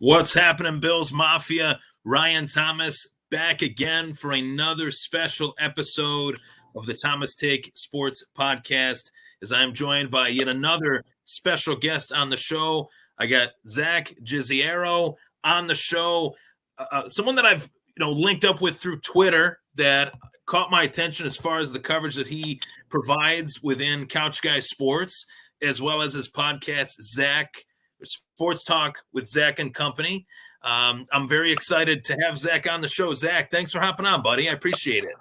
What's happening, Bills Mafia? Ryan Thomas back again for another special episode of the Thomas Take Sports Podcast. As I'm joined by yet another special guest on the show, I got Zach Jezioro on the show. Someone that I've linked up with through Twitter that caught my attention as far as the coverage that he provides within Couch Guy Sports, as well as his podcast, Zach Sports Talk with Zach and Company. I'm very excited to have Zach on the show. Zach, thanks for hopping on, buddy. I appreciate it.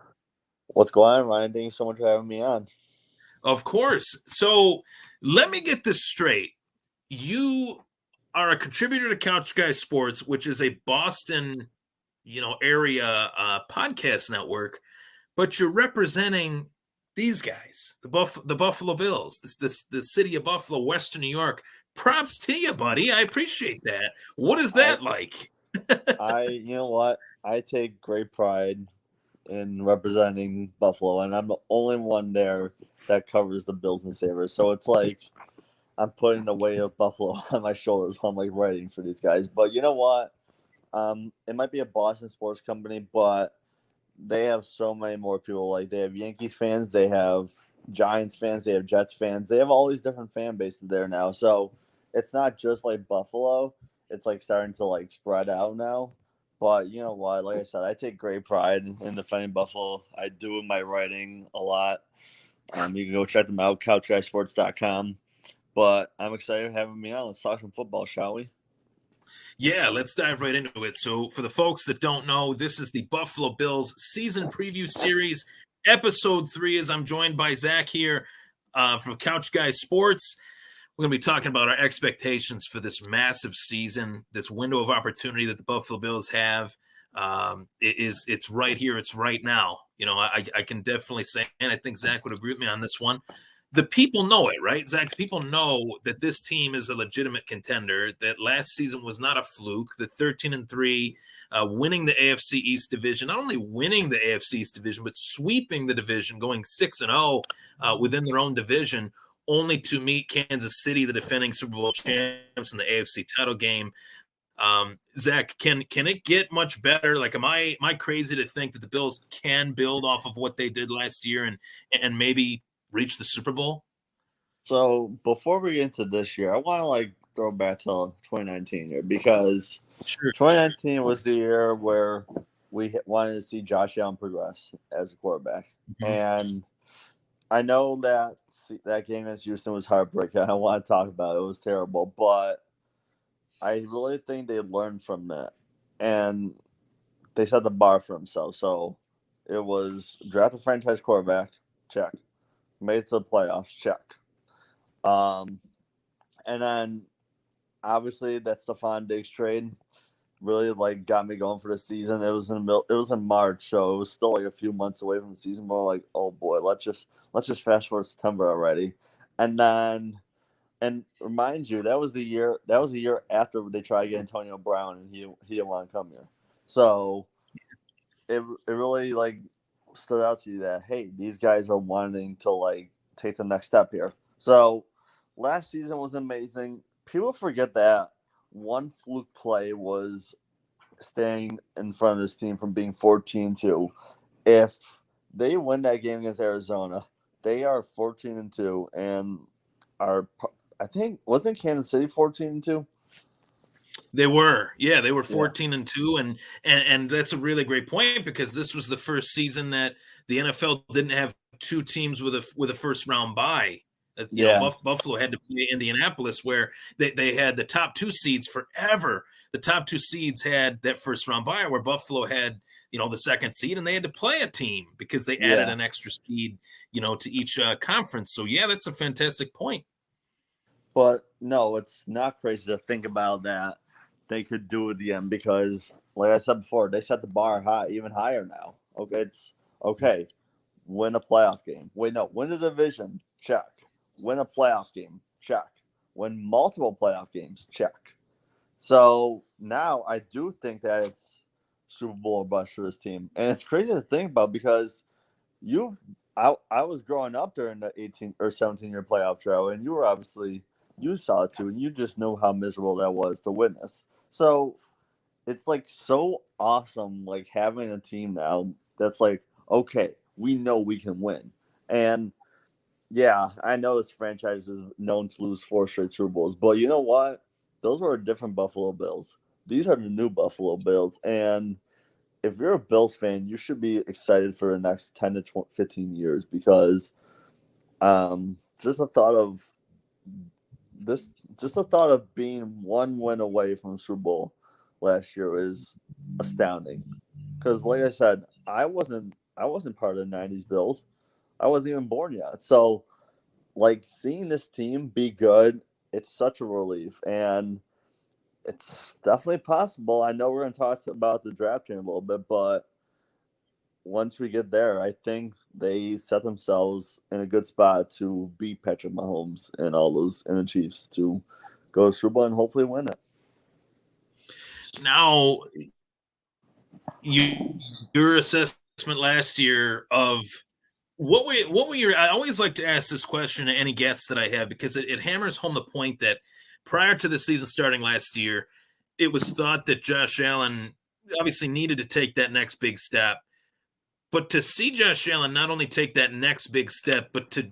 What's going on, Ryan? Thank you so much for having me on. Of course. So let me get this straight. You are a contributor to Couch Guy Sports, which is a Boston, area podcast network, but you're representing these guys, the Buffalo Bills, the city of Buffalo, Western New York. Props to you, buddy. I appreciate that. What is that like? You know what? I take great pride in representing Buffalo, and I'm the only one there that covers the Bills and Sabres. So it's like I'm putting the weight of Buffalo on my shoulders while I'm like writing for these guys. But you know what? It might be a Boston sports company, but they have so many more people. Like they have Yankees fans, they have Giants fans, they have Jets fans. They have all these different fan bases there now. So it's not just like Buffalo. It's like starting to like spread out now. But you know what? Like I said, I take great pride in defending Buffalo. I do in my writing a lot. You can go check them out, couchguysports.com. But I'm excited for having me on. Let's talk some football, shall we? Yeah, let's dive right into it. So for the folks that don't know, this is the Buffalo Bills season preview series, episode 3, as I'm joined by Zach here from Couch Guy Sports. We're going to be talking about our expectations for this massive season, this window of opportunity that the Buffalo Bills have. It's right here. It's right now. I can definitely say, and I think Zach would agree with me on this one. The people know it, right, Zach? The people know that this team is a legitimate contender, that last season was not a fluke, the 13-3, winning the AFC East division, not only winning the AFC East division, but sweeping the division, going 6-0 within their own division, only to meet Kansas City, the defending Super Bowl champs, in the AFC title game. Zach, can it get much better? Like, am I crazy to think that the Bills can build off of what they did last year and maybe reach the Super Bowl? So before we get into this year, I want to throw back to 2019 here because 2019 was the year where we wanted to see Josh Allen progress as a quarterback. Mm-hmm. And I know that game against Houston was heartbreaking. I don't want to talk about it. It was terrible. But I really think they learned from that. And they set the bar for themselves. So it was draft a franchise quarterback, check. Made it to the playoffs, check. And then, obviously, that Stephon Diggs trade really got me going for the season. It was in March, so it was still a few months away from the season. But oh boy, let's just fast forward September already. And then, and remind you, that was the year after they tried to get Antonio Brown, and he didn't want to come here. So it really stood out to you that, hey, these guys are wanting to take the next step here. So last season was amazing. People forget that one fluke play was staying in front of this team from being 14-2. If they win that game against Arizona, they are 14-2 and are, I think, wasn't Kansas City 14-2? They were, yeah, they were 14-2, and that's a really great point because this was the first season that the NFL didn't have two teams with a first round bye. Buffalo had to play Indianapolis, where they had the top 2 seeds forever. The top 2 seeds had that first round bye, where Buffalo had the second seed, and they had to play a team because they added an extra seed to each conference. So that's a fantastic point. But no, it's not crazy to think about that. They could do it again because, like I said before, they set the bar high, even higher now. Okay, it's okay. Win a playoff game. Win a division. Check. Win a playoff game. Check. Win multiple playoff games. Check. So now I do think that it's Super Bowl or bust for this team, and it's crazy to think about because I was growing up during the 18 or 17-year playoff drought, and you saw it too, and you just knew how miserable that was to witness. So it's like so awesome, like having a team now that's like, okay, we know we can win. And yeah, I know this franchise is known to lose 4 straight Super Bowls, but you know what? Those were different Buffalo Bills. These are the new Buffalo Bills. And if you're a Bills fan, you should be excited for the next 10 to 15 years because just the thought of just the thought of being one win away from the Super Bowl last year is astounding. Because, like I said, I wasn't part of the '90s Bills. I wasn't even born yet. So, like seeing this team be good, it's such a relief, and it's definitely possible. I know we're going to talk about the draft here in a little bit, but once we get there, I think they set themselves in a good spot to beat Patrick Mahomes and all those and the Chiefs to go to Super Bowl and hopefully win it. Now, your assessment last year of what were your? I always like to ask this question to any guests that I have because it hammers home the point that prior to the season starting last year, it was thought that Josh Allen obviously needed to take that next big step. But to see Josh Allen not only take that next big step, but to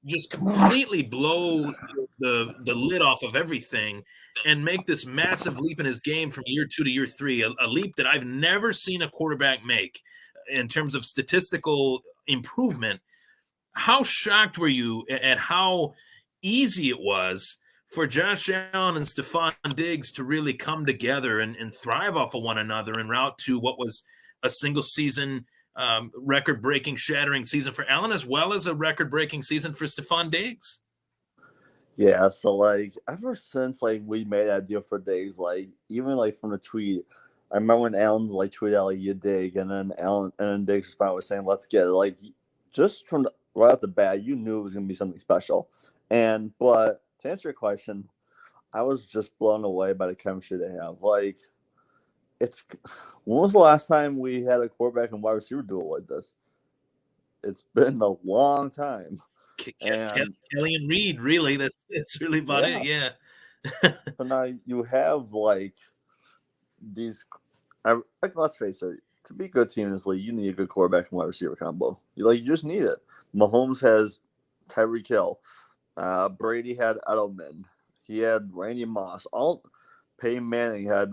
just completely blow the lid off of everything and make this massive leap in his game from year 2 to year 3, a leap that I've never seen a quarterback make in terms of statistical improvement. How shocked were you at how easy it was for Josh Allen and Stephon Diggs to really come together and thrive off of one another en route to what was a single season record-breaking, shattering season for Allen, as well as a record-breaking season for Stephon Diggs? Yeah, so like ever since like we made that deal for Diggs, like even like from the tweet, I remember when Allen's like tweeted out like you dig, and then Allen and then Diggs responded with saying let's get it. Like just from right off the bat, you knew it was gonna be something special. And but to answer your question, I was just blown away by the chemistry they have. Like it's when was the last time we had a quarterback and wide receiver duel like this? It's been a long time. And Kelly and Reed, really, that's really about it. Yeah. So now you have like these. Like let's face it, to be a good team in this league, you need a good quarterback and wide receiver combo. You just need it. Mahomes has Tyreek Hill. Brady had Edelman. He had Randy Moss. All Peyton Manning had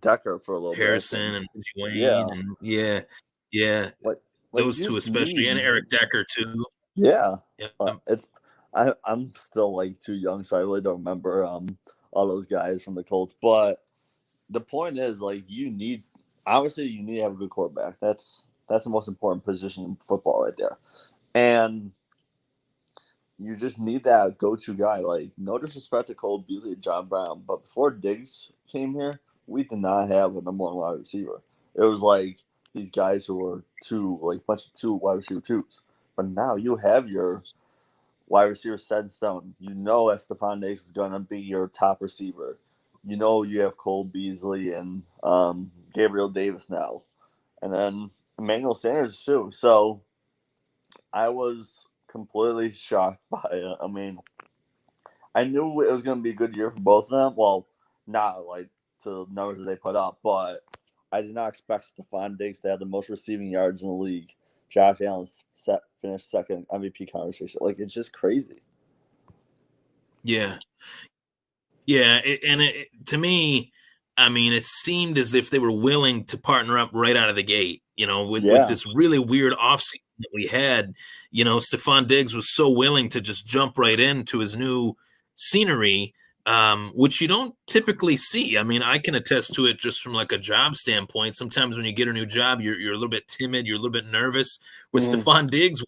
Decker for a little Harrison bit. and Dwayne and yeah. Like Those two especially, and Eric Decker too. Yeah. I'm still like too young, so I really don't remember all those guys from the Colts. But the point is, like, you need to have a good quarterback. That's the most important position in football right there. And you just need that go-to guy. Like, no disrespect to Cole Beasley and John Brown, but before Diggs came here, we did not have a number one wide receiver. It was like these guys who were bunch of two wide receiver twos. But now you have your wide receiver set in stone. You know if Stephon Diggs is going to be your top receiver. You know you have Cole Beasley and Gabriel Davis now. And then Emmanuel Sanders too. So I was completely shocked by it. I mean, I knew it was going to be a good year for both of them. Well, not like to the numbers that they put up, but I did not expect Stephon Diggs to have the most receiving yards in the league. Josh Allen finished second MVP conversation. Like, it's just crazy. Yeah. Yeah. To me, I mean, it seemed as if they were willing to partner up right out of the gate, with this really weird offseason that we had. Stephon Diggs was so willing to just jump right into his new scenery, which you don't typically see. I mean, I can attest to it just from like a job standpoint. Sometimes when you get a new job, you're a little bit timid, you're a little bit nervous. With Stephon Diggs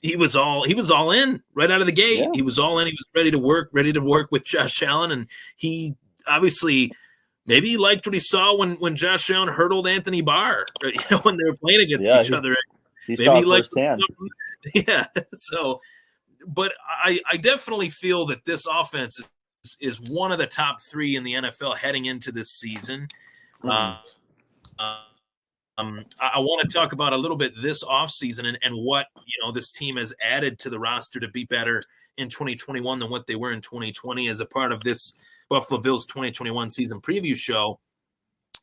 he was all in right out of the gate. Yeah. He was all in. He was ready to work with Josh Allen, and he obviously maybe he liked what he saw when Josh Allen hurdled Anthony Barr, when they were playing against each other. Maybe he liked firsthand. Yeah. So, but I definitely feel that this offense is one of the top 3 in the NFL heading into this season. I want to talk about a little bit this offseason and what this team has added to the roster to be better in 2021 than what they were in 2020 as a part of this Buffalo Bills 2021 season preview show.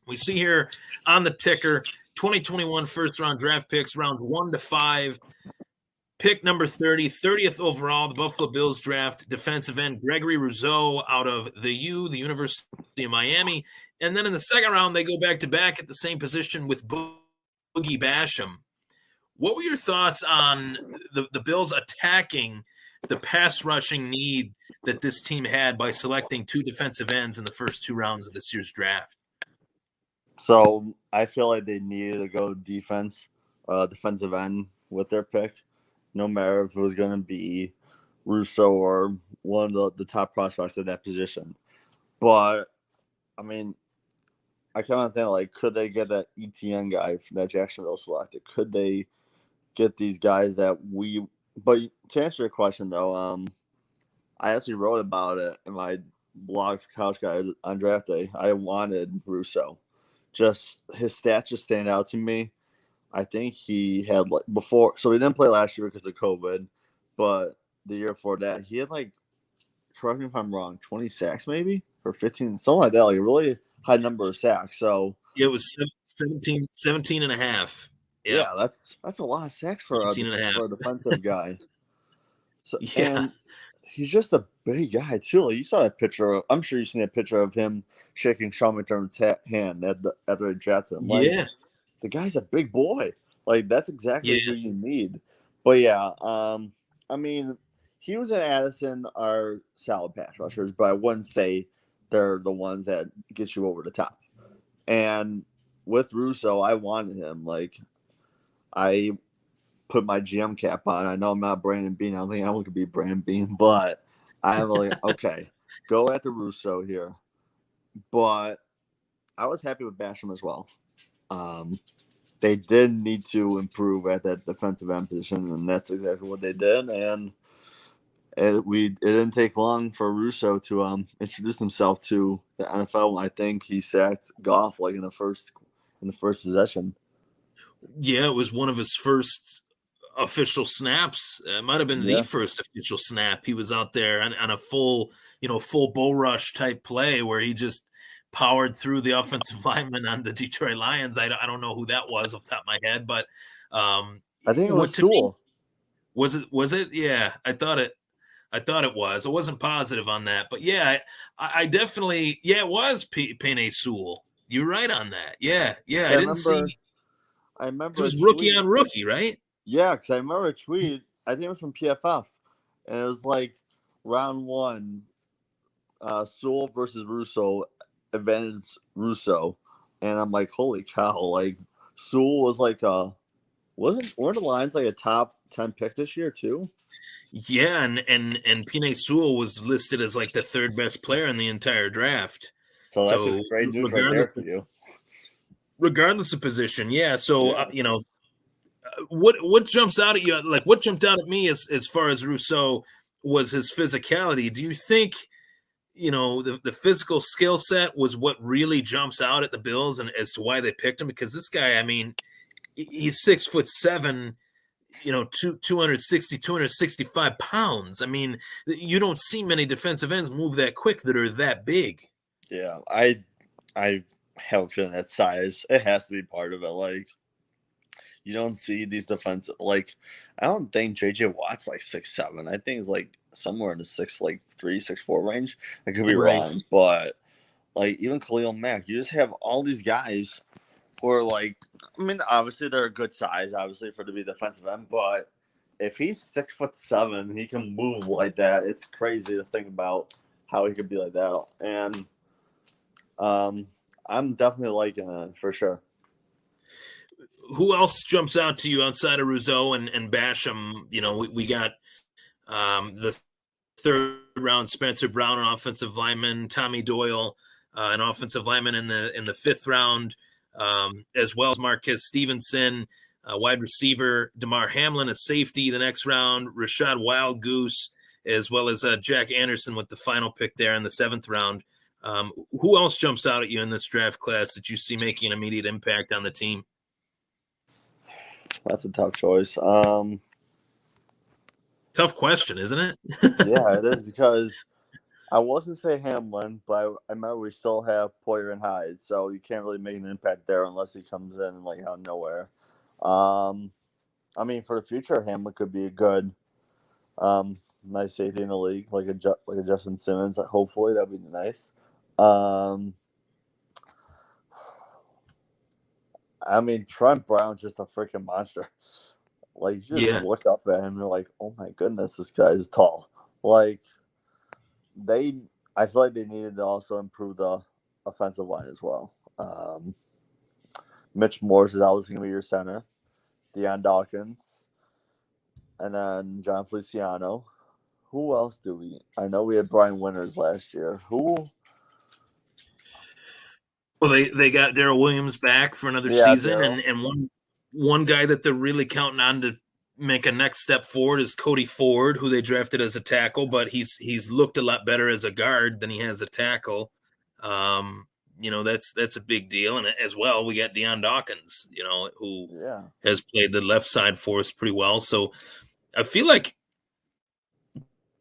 We see here on the ticker 2021 first-round draft picks, rounds 1 to 5. Pick number 30, 30th overall, the Buffalo Bills draft defensive end Gregory Rousseau out of the University of Miami. And then in the second round, they go back-to-back at the same position with Boogie Basham. What were your thoughts on the Bills attacking the pass rushing need that this team had by selecting 2 defensive ends in the first 2 rounds of this year's draft? So I feel like they needed to go defensive end with their pick, no matter if it was going to be Rousseau or one of the top prospects at that position. But, I mean, I kind of think, like, could they get that ETN guy that Jacksonville selected? Could they get these guys that we – but to answer your question, though, I actually wrote about it in my blog, Couch Guy, on draft day. I wanted Rousseau. Just his stats just stand out to me. I think he had before, so he didn't play last year because of COVID, but the year before that, he had correct me if I'm wrong, 20 sacks maybe or 15, something like that, like a really high number of sacks. So it was 17 and a half. Yeah, that's a lot of sacks for a defensive guy. So and he's just a big guy too. Like, you saw that picture. I'm sure you've seen a picture of him shaking Sean McDermott's hand after he drafted him. The guy's a big boy. Like, that's exactly who you need. But I mean, he was and Addison are solid pass rushers, but I wouldn't say they're the ones that get you over the top. And with Rousseau, I wanted him. Like, I put my GM cap on. I know I'm not Brandon Bean. I don't think I want to be Brandon Bean, but I have okay, go after Rousseau here. But I was happy with Basham as well. They did need to improve at that defensive end position, and that's exactly what they did. And it didn't take long for Rousseau to introduce himself to the NFL. I think he sacked Goff in the first possession. Yeah, it was one of his first official snaps. It might have been the first official snap. He was out there on a full bull rush type play where he just powered through the offensive lineman on the Detroit Lions. I don't know who that was off the top of my head, but I think it was Sewell. Was it? Yeah, I thought it was. I wasn't positive on that, but I definitely, it was Penei Sewell. You're right on that. Yeah. I remember it was rookie on rookie, right? Yeah, because I remember a tweet. I think it was from PFF, and it was like round 1, Sewell versus Rousseau, advantage Rousseau, and I'm like, holy cow! Like, Sewell was weren't the Lions like a top 10 pick this year too? Yeah, and Penei Sewell was listed as like the 3rd best player in the entire draft. So that's just great news right there for you. Regardless of position, So what jumps out at you? Like, what jumped out at me as far as Rousseau was his physicality. Do you think the physical skill set was what really jumps out at the Bills and as to why they picked him? Because this guy, I mean, he's 6'7", 260, 265 pounds. I mean, you don't see many defensive ends move that quick that are that big. Yeah, I have a feeling that size, it has to be part of it. Like, you don't see these defensive, I don't think J.J. Watt's 6'7". I think he's somewhere in the 6'3", 6'4" range. I could be wrong, but even Khalil Mack, you just have all these guys who are obviously they're a good size, obviously for to be defensive end, but if he's 6'7", he can move like that. It's crazy to think about how he could be like that. And I'm definitely liking it for sure. Who else jumps out to you outside of Rousseau and Basham? We got the 3rd round Spencer Brown, an offensive lineman, Tommy Doyle, an offensive lineman in the 5th round, as well as Marquez Stevenson, wide receiver, DeMar Hamlin, a safety the next round, Rashad Wildgoose, as well as Jack Anderson with the final pick there in the 7th round. Who else jumps out at you in this draft class that you see making an immediate impact on the team? That's a tough choice. Tough question, isn't it? Yeah, it is, because I wasn't say Hamlin, but I remember we still have Poyer and Hyde, so you can't really make an impact there unless he comes in like out of nowhere. I mean, for the future, Hamlin could be a good, nice safety in the league, like a Justin Simmons. Hopefully, that'd be nice. I mean, Trent Brown's just a freaking monster. Like, you just look up at him and you're like, oh my goodness, this guy is tall. Like, I feel like they needed to also improve the offensive line as well. Mitch Morse is obviously going to be your center. Deion Dawkins. And then John Feliciano. Who else do we? I know we had Brian Winters last year. Who? Well, they got Darrell Williams back for another season, and one guy that they're really counting on to make a next step forward is Cody Ford, who they drafted as a tackle, but he's looked a lot better as a guard than he has a tackle. That's a big deal, and as well, we got Deion Dawkins, who has played the left side for us pretty well. So I feel like,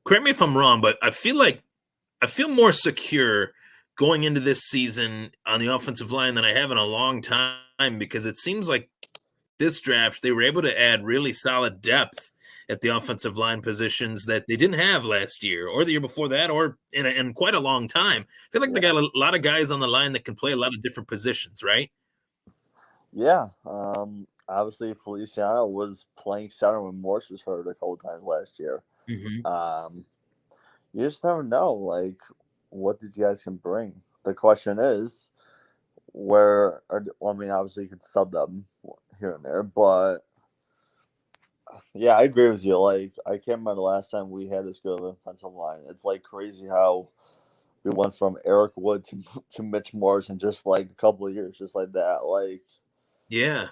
correct me if I'm wrong, but I feel more secure going into this season on the offensive line than I have in a long time, because it seems like this draft, they were able to add really solid depth at the offensive line positions that they didn't have last year or the year before that, or in quite a long time. I feel like they got a lot of guys on the line that can play a lot of different positions, right? Yeah. Obviously, Feliciano was playing center when Morse was hurt a couple times last year. Mm-hmm. You just never know, like, what these guys can bring. The question is, obviously you could sub them here and there, but yeah, I agree with you. Like, I can't remember the last time we had this good of an offensive line. It's like crazy how we went from Eric Wood to Mitch Morse in just like a couple of years, just like that. Like, yeah,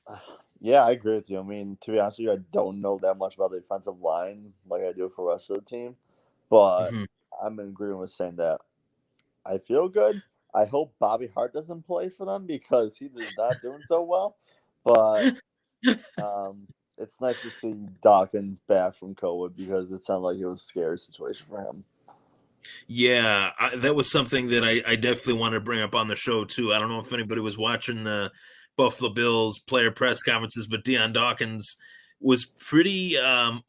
I agree with you. I mean, to be honest with you, I don't know that much about the offensive line like I do for the rest of the team, but I'm in agreement with saying that I feel good. I hope Bobby Hart doesn't play for them because he is not doing so well. But it's nice to see Dawkins back from COVID because it sounded like it was a scary situation for him. Yeah, that was something that I definitely wanted to bring up on the show, too. I don't know if anybody was watching the Buffalo Bills player press conferences, but Deion Dawkins was pretty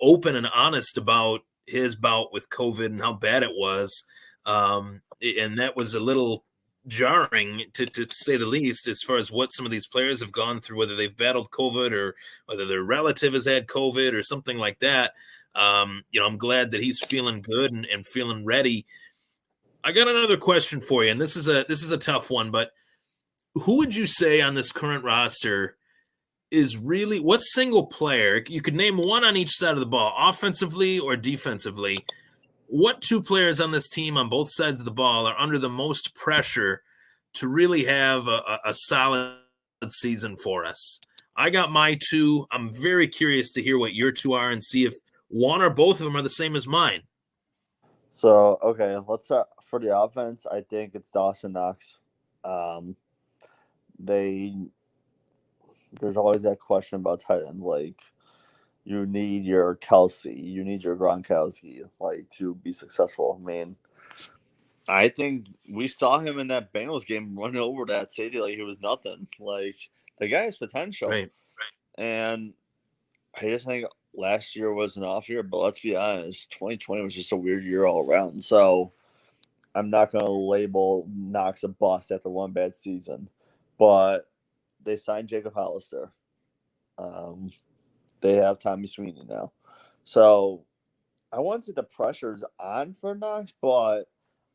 open and honest about his bout with COVID and how bad it was. And that was a little jarring, to say the least, as far as what some of these players have gone through, whether they've battled COVID or whether their relative has had COVID or something like that. I'm glad that he's feeling good and feeling ready. I got another question for you, and this is a tough one, but who would you say on this current roster is really, what single player, you could name one on each side of the ball, offensively or defensively, what two players on this team on both sides of the ball are under the most pressure to really have a solid season for us? I got my two. I'm very curious to hear what your two are and see if one or both of them are the same as mine. So, okay, let's start for the offense. I think it's Dawson Knox. There's always that question about tight ends. Like, you need your Kelsey, you need your Gronkowski, like, to be successful. I mean, I think we saw him in that Bengals game running over that safety like he was nothing. Like, the guy has potential. Right. And I just think last year was an off year, but let's be honest, 2020 was just a weird year all around. So I'm not going to label Knox a bust after one bad season. But they signed Jacob Hollister. They have Tommy Sweeney now. So I wouldn't say the pressure's on for Knox, but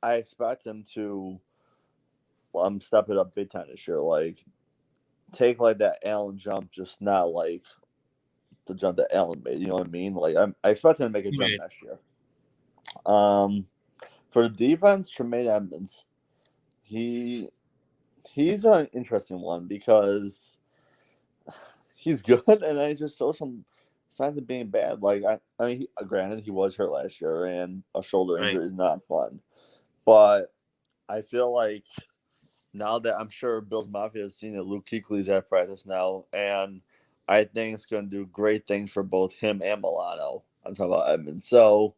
I expect him to step it up big time this year. Like, take like that Allen jump, just not like the jump that Allen made. You know what I mean? Like, I expect him to make a jump next year. For the defense, Tremaine Edmonds, he's an interesting one because he's good, and I just saw some signs of being bad. Like, I mean, granted, he was hurt last year, and a shoulder injury is not fun. But I feel like now that I'm sure Bills Mafia has seen that Luke Kuechly's at practice now, and I think it's going to do great things for both him and Milano. I'm talking about Edmonds. So,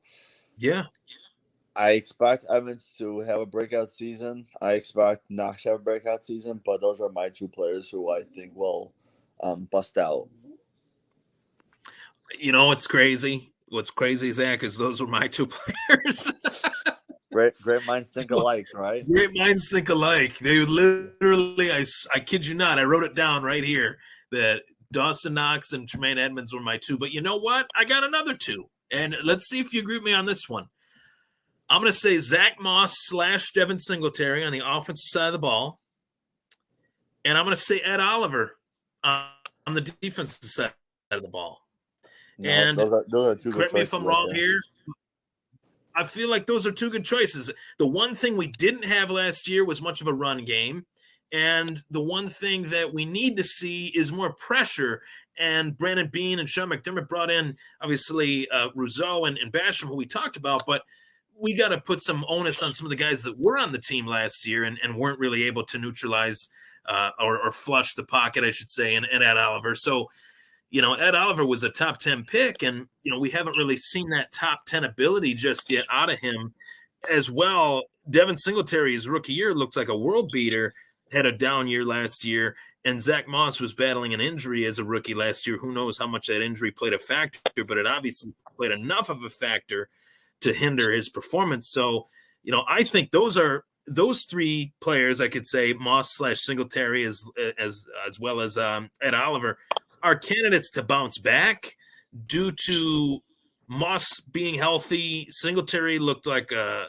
yeah, I expect Evans to have a breakout season. I expect Knox to have a breakout season, but those are my two players who I think will bust out. You know what's crazy? What's crazy, Zach, is those were my two players. Great minds think alike, right? Great minds think alike. They literally, I kid you not, I wrote it down right here that Dawson Knox and Tremaine Edmonds were my two. But you know what? I got another two. And let's see if you agree with me on this one. I'm going to say Zach Moss / Devin Singletary on the offensive side of the ball. And I'm going to say Ed Oliver on the defensive side of the ball. No, and those are two correct good me if I'm wrong here. I feel like those are two good choices. The one thing we didn't have last year was much of a run game. And the one thing that we need to see is more pressure. And Brandon Beane and Sean McDermott brought in, obviously, Rousseau and Basham, who we talked about. But we got to put some onus on some of the guys that were on the team last year and weren't really able to neutralize or flush the pocket, I should say, and Ed Oliver. So, Ed Oliver was a top 10 pick, and, we haven't really seen that top 10 ability just yet out of him as well. Devin Singletary's rookie year looked like a world beater, had a down year last year, and Zach Moss was battling an injury as a rookie last year. Who knows how much that injury played a factor, but it obviously played enough of a factor to hinder his performance. So, I think those three players, I could say Moss / Singletary as well as Ed Oliver, are candidates to bounce back due to Moss being healthy. Singletary looked like a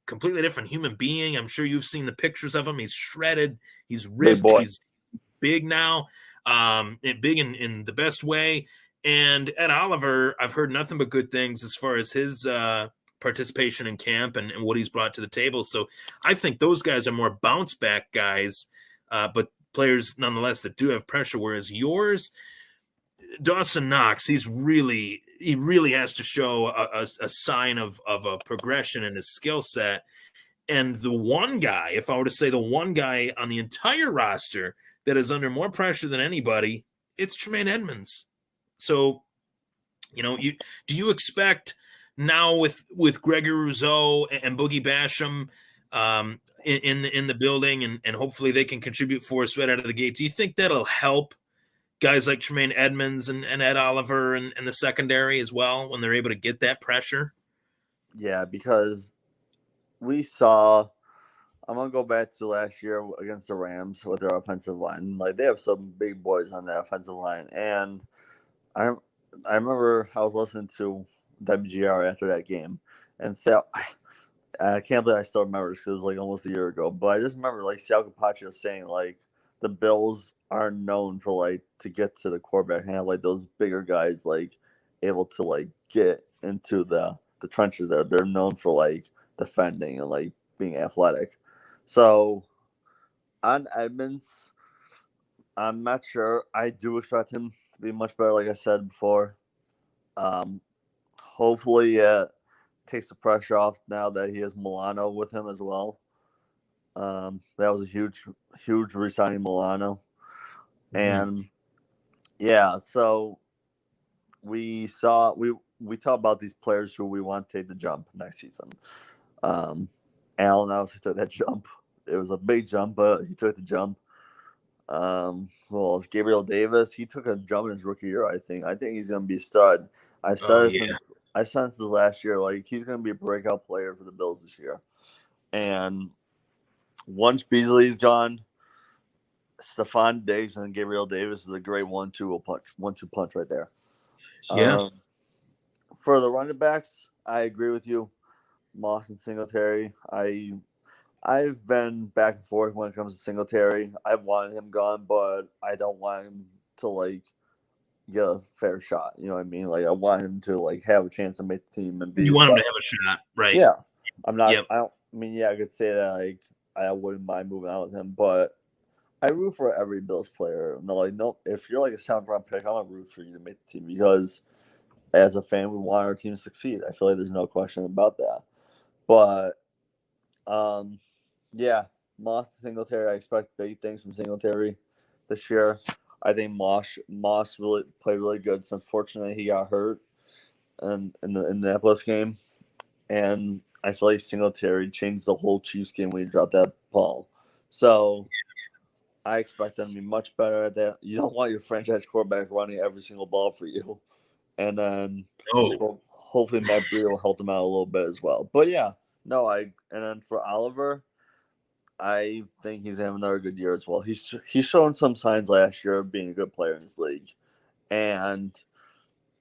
completely different human being. I'm sure you've seen the pictures of him. He's shredded. He's ripped. He's big now, big in the best way. And Ed Oliver, I've heard nothing but good things as far as his participation in camp and what he's brought to the table. So I think those guys are more bounce back guys, but players nonetheless that do have pressure, whereas yours, Dawson Knox, he really has to show a sign of a progression in his skill set. And the one guy, if I were to say the one guy on the entire roster that is under more pressure than anybody, it's Tremaine Edmonds. So, do you expect now with Gregory Rousseau and Boogie Basham in the building, and hopefully they can contribute for us right out of the gate, do you think that'll help guys like Tremaine Edmonds and Ed Oliver and the secondary as well when they're able to get that pressure? Yeah, because we saw, I'm going to go back to last year against the Rams with their offensive line. Like, they have some big boys on that offensive line. And I remember I was listening to WGR after that game. And so I can't believe I still remember this because it was like almost a year ago. But I just remember like Sal Capaccio saying like the Bills are known for like to get to the quarterback and have like those bigger guys like able to like get into the trenches there. They're known for like defending and like being athletic. So on Edmonds, I'm not sure. I do expect him to be much better, like I said before. Hopefully takes the pressure off now that he has Milano with him as well. That was a huge re-signing Milano. And yeah, so we talked about these players who we want to take the jump next season. Allen obviously took that jump. It was a big jump, but he took the jump. Well, it's Gabriel Davis. He took a jump in his rookie year, I think. I think he's going to be a stud. I said since the last year, like, he's going to be a breakout player for the Bills this year. And once Beasley's gone, Stephon Diggs and Gabriel Davis is a great 1-2 punch right there. Yeah. For the running backs, I agree with you. Moss and Singletary. I've been back and forth when it comes to Singletary. I've wanted him gone, but I don't want him to like get a fair shot. You know what I mean? Like I want him to like have a chance to make the team and be. You want him to have a shot, right? Yeah. I'm not. Yep. I could say that like I wouldn't mind moving out with him, but I root for every Bills player. No, if you're like a 7th-round pick, I'm gonna root for you to make the team because as a fan, we want our team to succeed. I feel like there's no question about that. But yeah, Moss Singletary. I expect big things from Singletary this year. I think Moss really played really good. It's unfortunate he got hurt in the Indianapolis game, and I feel like Singletary changed the whole Chiefs game when he dropped that ball. So I expect them to be much better at that. You don't want your franchise quarterback running every single ball for you. And then hopefully Matt Breida will help them out a little bit as well. But yeah, no, and then for Oliver, I think he's having another good year as well. He's shown some signs last year of being a good player in this league. And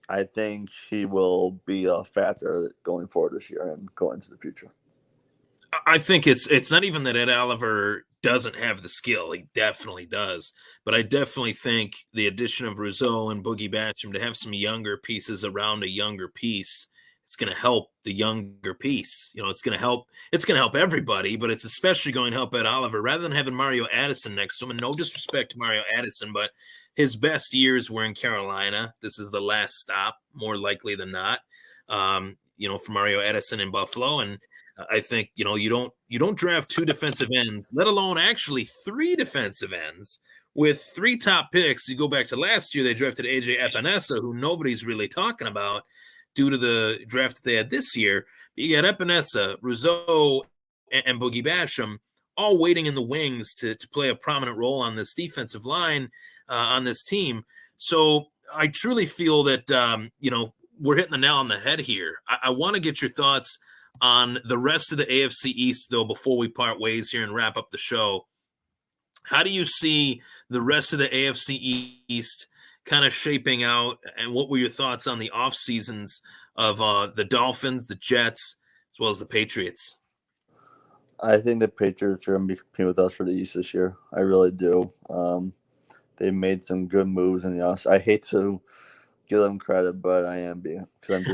I think he will be a factor going forward this year and going into the future. I think it's not even that Ed Oliver doesn't have the skill. He definitely does. But I definitely think the addition of Rousseau and Boogie Basham to have some younger pieces around a younger piece, it's going to help the younger piece. It's going to help everybody, but it's especially going to help Ed Oliver rather than having Mario Addison next to him. And no disrespect to Mario Addison, but his best years were in Carolina. This is the last stop, more likely than not, for Mario Addison in Buffalo. And I think, you don't draft 2 defensive ends, let alone actually 3 defensive ends with 3 top picks. You go back to last year, they drafted AJ Epinesa, who nobody's really talking about due to the draft that they had this year. But you got Epinesa, Rousseau, and Boogie Basham all waiting in the wings to play a prominent role on this defensive line on this team. So I truly feel that, we're hitting the nail on the head here. I want to get your thoughts on the rest of the AFC East, though, before we part ways here and wrap up the show. How do you see the rest of the AFC East kind of shaping out, and what were your thoughts on the off seasons of the Dolphins, the Jets, as well as the Patriots? I think the Patriots are going to be competing with us for the East this year. I really do. They made some good moves in the off. I hate to give them credit, but I am because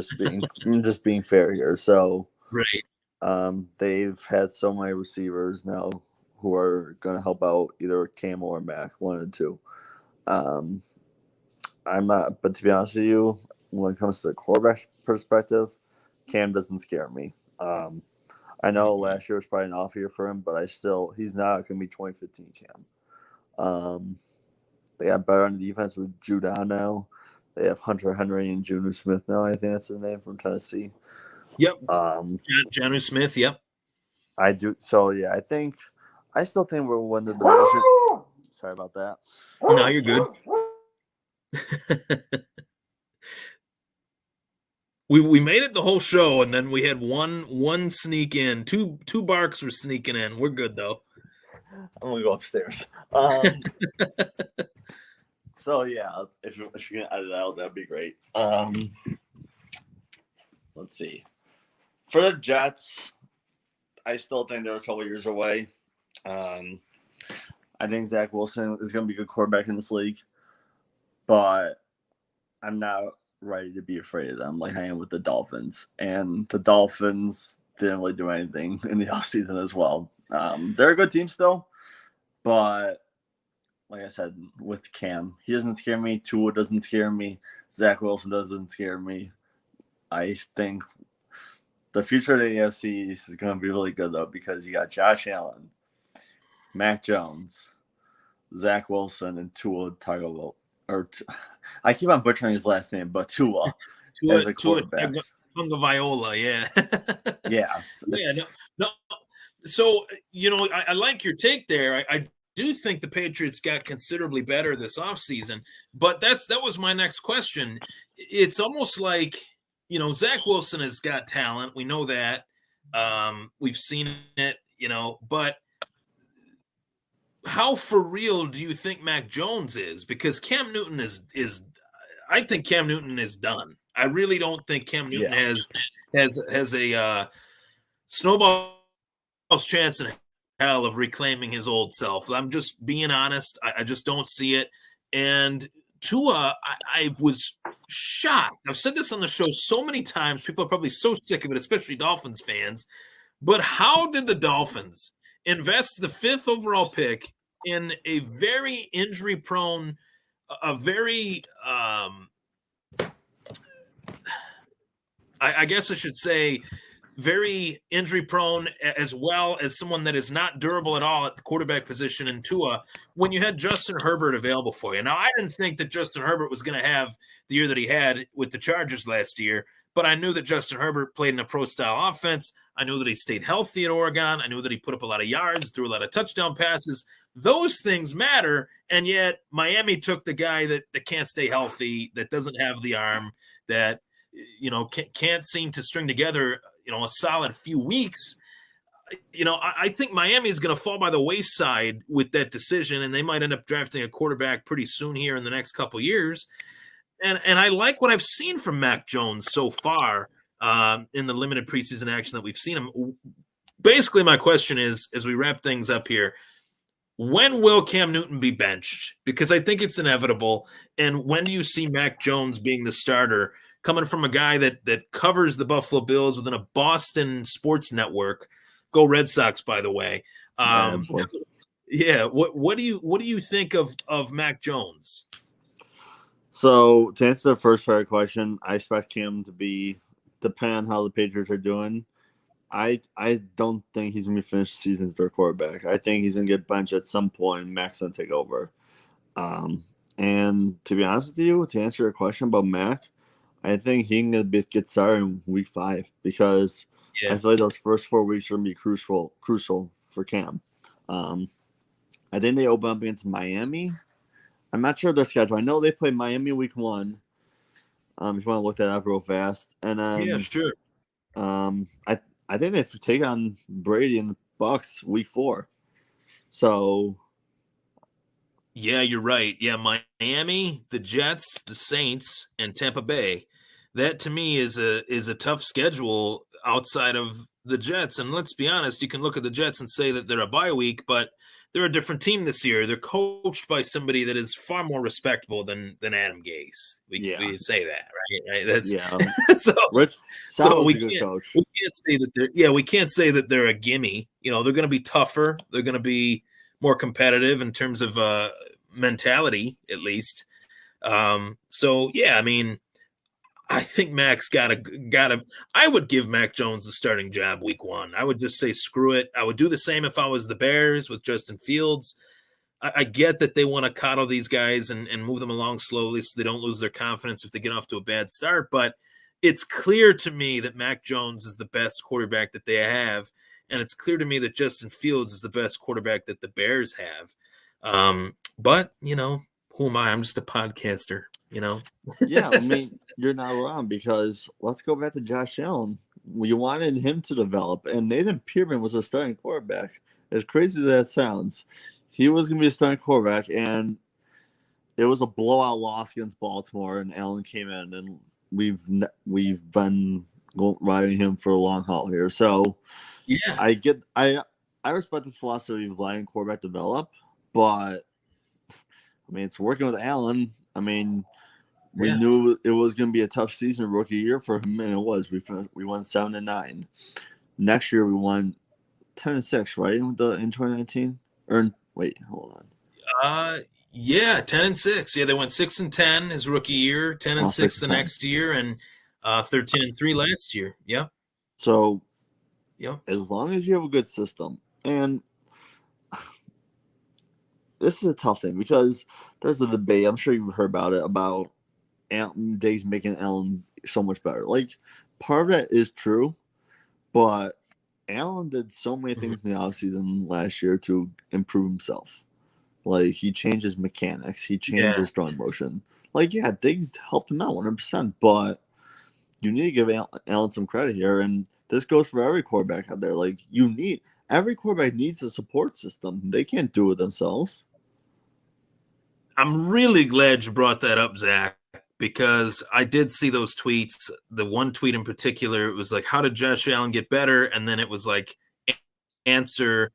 I'm just being fair here. So right. They've had so many receivers now who are going to help out either Cam or Mac, one of the two. I'm not, but to be honest with you, when it comes to the quarterback perspective, Cam doesn't scare me. I know last year was probably an off year for him, but he's not going to be 2015 Cam. They got better on the defense with Judon now. They have Hunter Henry and Juju Smith now. I think that's his name from Tennessee. Yep. Juju Smith. Yep. I do. So yeah, I still think we'll win the division. Sorry about that. No, you're good. We made it the whole show, and then we had one sneak in. Two barks were sneaking in. We're good though. I'm gonna go upstairs. So yeah, if you're gonna edit it out, that'd be great. Let's see. For the Jets, I still think they're a couple years away. I think Zach Wilson is gonna be a good quarterback in this league, but I'm not ready to be afraid of them like I am with the Dolphins. And the Dolphins didn't really do anything in the offseason as well. They're a good team still, but like I said, with Cam, he doesn't scare me. Tua doesn't scare me. Zach Wilson doesn't scare me. I think the future of the AFC East is going to be really good, though, because you got Josh Allen, Mac Jones, Zach Wilson, and Tua Tagovailoa. I keep on butchering his last name, but Tua as a quarterback. Viola, yeah. Yes. Yeah, no. So, I like your take there. I do think the Patriots got considerably better this offseason, but that was my next question. It's almost like, Zach Wilson has got talent. We know that. We've seen it, but how for real do you think Mac Jones is? Because Cam Newton is I think Cam Newton is done. I really don't think Cam Newton has a snowball's chance in hell of reclaiming his old self. I'm just being honest. I just don't see it. And Tua, I was shocked. I've said this on the show so many times. People are probably so sick of it, especially Dolphins fans. But how did the Dolphins invest the 5th overall pick in a very injury-prone, a very, I guess I should say, very injury-prone, as well as someone that is not durable at all at the quarterback position in Tua, when you had Justin Herbert available for you? Now, I didn't think that Justin Herbert was going to have the year that he had with the Chargers last year, but I knew that Justin Herbert played in a pro-style offense. I knew that he stayed healthy at Oregon. I knew that he put up a lot of yards, threw a lot of touchdown passes. Those things matter, and yet Miami took the guy that can't stay healthy, that doesn't have the arm, that can't seem to string together a solid few weeks. I think Miami is going to fall by the wayside with that decision, and they might end up drafting a quarterback pretty soon here in the next couple of years. And I like what I've seen from Mac Jones so far in the limited preseason action that we've seen him. Basically, my question is, as we wrap things up here, when will Cam Newton be benched? Because I think it's inevitable. And when do you see Mac Jones being the starter, coming from a guy that covers the Buffalo Bills within a Boston sports network? Go Red Sox, by the way. Yeah. What do you think of Mac Jones? So to answer the first part of the question, I expect Cam to be, depending on how the Patriots are doing, I don't think he's gonna be finished the season as their quarterback. I think he's gonna get benched at some point and Mac's gonna take over. And to be honest with you, to answer your question about Mac, I think he can get started in week 5 because I feel like those first 4 weeks are gonna be crucial for Cam. I think they open up against Miami. I'm not sure of their schedule. I know they play Miami week 1. If you want to look that up real fast, and then sure. I think they take on Brady and the Bucks week 4. So yeah, you're right. Yeah, Miami, the Jets, the Saints, and Tampa Bay. That to me is a tough schedule outside of the Jets. And let's be honest, you can look at the Jets and say that they're a bye week, but they're a different team this year. They're coached by somebody that is far more respectable than Adam Gase. We say that, right? That's so we can't say that we can't say that they're a gimme. They're going to be tougher. They're going to be more competitive in terms of mentality, at least. So yeah, I mean, I think Mac's got to. I would give Mac Jones the starting job week 1. I would just say screw it. I would do the same if I was the Bears with Justin Fields. I get that they want to coddle these guys and move them along slowly so they don't lose their confidence if they get off to a bad start. But it's clear to me that Mac Jones is the best quarterback that they have, and it's clear to me that Justin Fields is the best quarterback that the Bears have. But who am I? I'm just a podcaster. Yeah, I mean, you're not wrong because let's go back to Josh Allen. We wanted him to develop, and Nathan Peterman was a starting quarterback. As crazy as that sounds, he was going to be a starting quarterback, and it was a blowout loss against Baltimore, and Allen came in, and we've been riding him for a long haul here. So, yeah, I respect the philosophy of letting quarterback develop, but I mean, it's working with Allen. I mean, we knew it was going to be a tough season, rookie year for him, and it was. We won 7-9. Next year we won 10-6, right? In 2019. Wait, hold on. 10-6. Yeah, they went 6-10 his rookie year, 10-6 the next year, and 13-3 last year. Yeah. So, as long as you have a good system, and this is a tough thing because there's a debate. I'm sure you've heard about it about Diggs making Allen so much better. Like, part of that is true, but Allen did so many things in the offseason last year to improve himself. Like, he changed his mechanics. He changed his throwing motion. Like, Diggs helped him out 100%, but you need to give Allen some credit here, and this goes for every quarterback out there. Like, every quarterback needs a support system. They can't do it themselves. I'm really glad you brought that up, Zach, because I did see those tweets. The one tweet in particular, it was like, how did Josh Allen get better? And then it was like, answer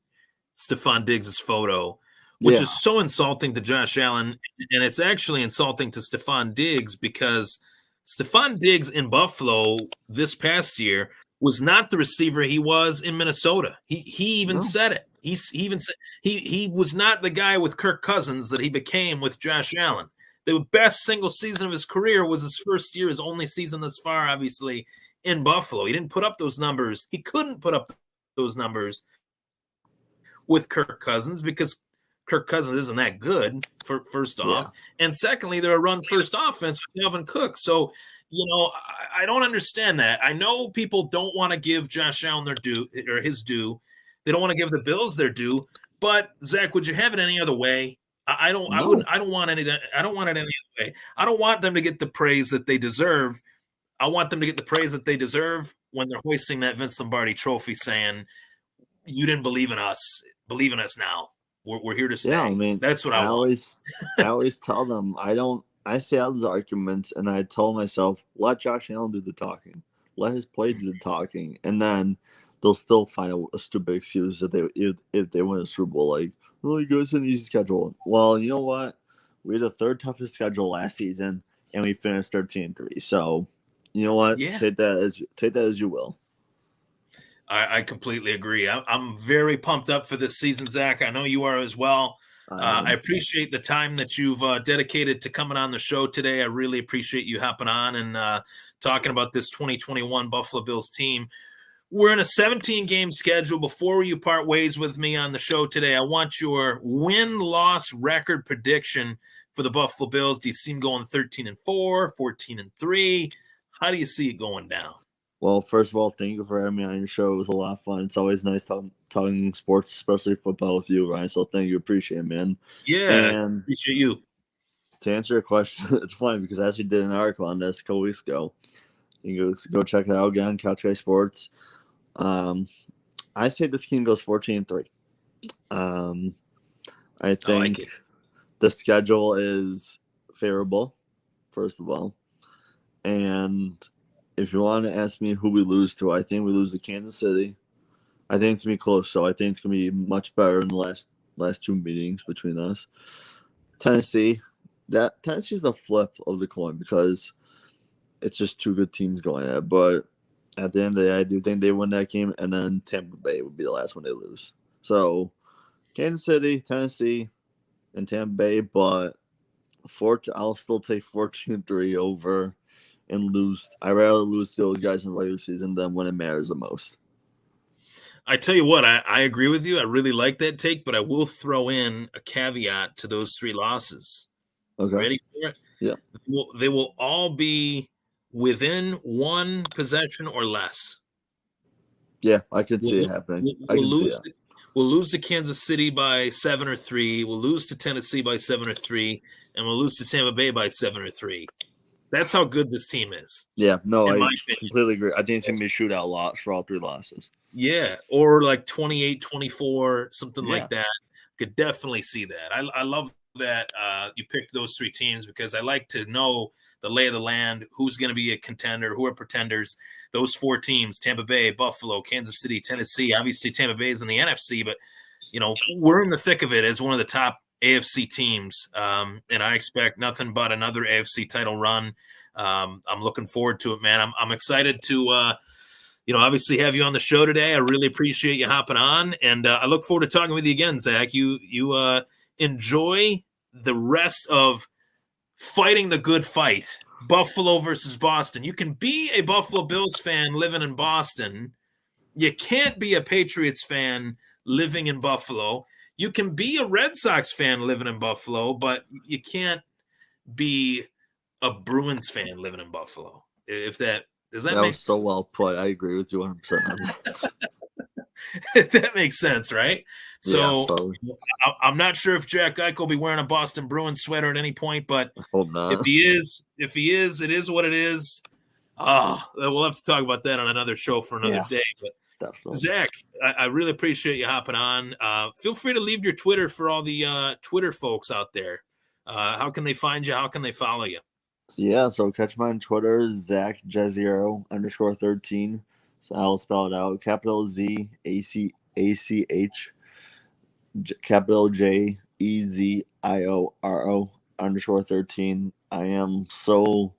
Stephon Diggs' photo, which is so insulting to Josh Allen. And it's actually insulting to Stephon Diggs because Stephon Diggs in Buffalo this past year was not the receiver he was in Minnesota. He even said it. He even said he was not the guy with Kirk Cousins that he became with Josh Allen. The best single season of his career was his first year, his only season thus far, obviously, in Buffalo. He didn't put up those numbers. He couldn't put up those numbers with Kirk Cousins because Kirk Cousins isn't that good, first off. And secondly, they're a run-first offense with Dalvin Cook. So, I don't understand that. I know people don't want to give Josh Allen their due or his due. They don't want to give the Bills their due. But Zach, would you have it any other way? I don't. No. I wouldn't. I don't want any. I don't want it any other way. I don't want them to get the praise that they deserve. I want them to get the praise that they deserve when they're hoisting that Vince Lombardi trophy, saying, "You didn't believe in us. Believe in us now. We're here to stay." Yeah, I mean, that's what I want. I always tell them I say all those arguments, and I tell myself, let Josh Allen do the talking, let his play do the talking, and then they'll still find a stupid excuse if they win a Super Bowl, like, oh, you guys had an easy schedule. Well, you know what? We had the third toughest schedule last season, and we finished 13-3. So, you know what? Yeah. Take that as you will. I completely agree. I'm very pumped up for this season, Zach. I know you are as well. I appreciate the time that you've dedicated to coming on the show today. I really appreciate you hopping on and talking about this 2021 Buffalo Bills team. We're in a 17-game schedule. Before you part ways with me on the show today, I want your win-loss record prediction for the Buffalo Bills. Do you see them going 13-4, 14-3? How do you see it going down? Well, first of all, thank you for having me on your show. It was a lot of fun. It's always nice talking sports, especially football with you, Ryan. So thank you. Appreciate it, man. Yeah, and appreciate you. To answer your question, it's funny because I actually did an article on this a couple weeks ago. You can go check it out again, Couch Guy Sports. I say this team goes 14-3. I think the schedule is favorable, first of all. And if you want to ask me who we lose to, I think we lose to Kansas City. I think it's going to be close, so I think it's going to be much better in the last two meetings between us. Tennessee is a flip of the coin because it's just two good teams going at it. But at the end of the day, I do think they win that game, and then Tampa Bay would be the last one they lose. So Kansas City, Tennessee, and Tampa Bay, but I'll still take 14-3 over and lose. I'd rather lose to those guys in the regular season than when it matters the most. I tell you what, I agree with you. I really like that take, but I will throw in a caveat to those three losses. Okay. Ready for it? Yeah. They will all be within one possession or less. Yeah, I can see it happening. We'll lose to Kansas City by 7 or 3. We'll lose to Tennessee by 7 or 3, and we'll lose to Tampa Bay by 7 or 3. That's how good this team is. Yeah, no, I completely agree. I think it's going to be a shootout loss for all three losses. Yeah, or like 28-24, something like that. Could definitely see that. I love that you picked those three teams because I like to know the lay of the land, who's going to be a contender, who are pretenders. Those four teams, Tampa Bay, Buffalo, Kansas City, Tennessee. Obviously, Tampa Bay is in the NFC, but, we're in the thick of it as one of the top AFC teams, and I expect nothing but another AFC title run. I'm looking forward to it, man. I'm excited to, obviously have you on the show today. I really appreciate you hopping on, and I look forward to talking with you again, Zach. You enjoy the rest of fighting the good fight, Buffalo versus Boston. You can be a Buffalo Bills fan living in Boston. You can't be a Patriots fan living in Buffalo. You can be a Red Sox fan living in Buffalo, but you can't be a Bruins fan living in Buffalo. Does that that make was so well put. I agree with you 100% on that. That makes sense, right? So yeah, totally. I'm not sure if Jack Eichel will be wearing a Boston Bruins sweater at any point, but I hope not. If he is, it is what it is. We'll have to talk about that on another show for another day. But definitely. Zach, I really appreciate you hopping on. Feel free to leave your Twitter for all the Twitter folks out there. How can they find you? How can they follow you? So catch me on Twitter, Zach Jezioro _13. So I'll spell it out. Capital Z ACH, capital J EZIORO _13. I am so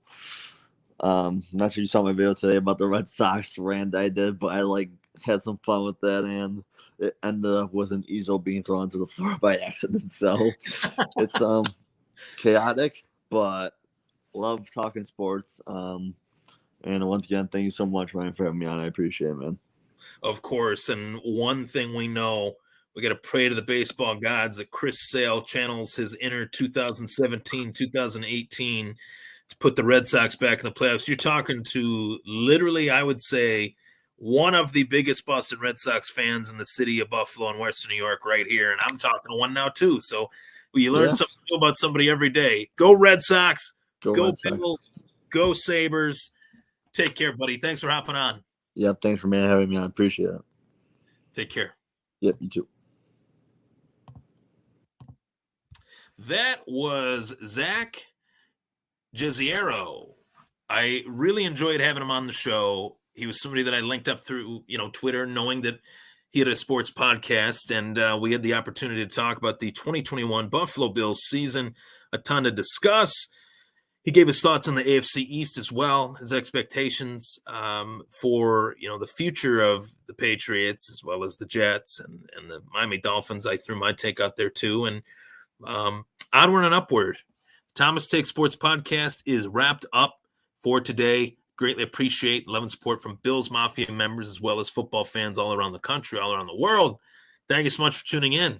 not sure you saw my video today about the Red Sox rant I did, but I had some fun with that, and it ended up with an easel being thrown to the floor by accident. So it's chaotic, but love talking sports. And once again, thank you so much, Ryan, for having me on. I appreciate it, man. Of course. And one thing we know, we got to pray to the baseball gods that Chris Sale channels his inner 2017, 2018 to put the Red Sox back in the playoffs. You're talking to literally, I would say, one of the biggest Boston Red Sox fans in the city of Buffalo and Western New York right here. And I'm talking to one now, too. So you learn something new about somebody every day. Go Red Sox. Go Bills. Go Sabres. Take care, buddy. Thanks for hopping on. Yep. Thanks for having me on. Appreciate it. Take care. Yep. You too. That was Zach Jezioro. I really enjoyed having him on the show. He was somebody that I linked up through, Twitter, knowing that he had a sports podcast, and we had the opportunity to talk about the 2021 Buffalo Bills season. A ton to discuss. He gave his thoughts on the AFC East as well, his expectations for the future of the Patriots as well as the Jets and the Miami Dolphins. I threw my take out there too, and onward and upward. Thomas Take Sports Podcast is wrapped up for today. Greatly appreciate love and support from Bills Mafia members as well as football fans all around the country, all around the world. Thank you so much for tuning in.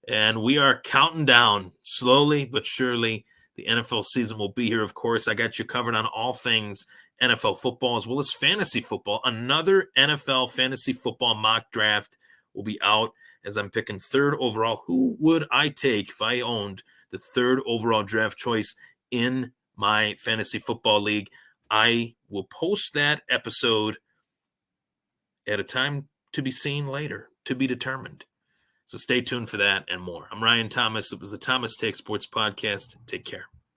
And we are counting down slowly but surely. The NFL season will be here, of course. I got you covered on all things NFL football as well as fantasy football. Another NFL fantasy football mock draft will be out as I'm picking third overall. Who would I take if I owned the third overall draft choice in my fantasy football league? I will post that episode at a time to be seen later, to be determined. So stay tuned for that and more. I'm Ryan Thomas. It was the Thomas Take Sports Podcast. Take care.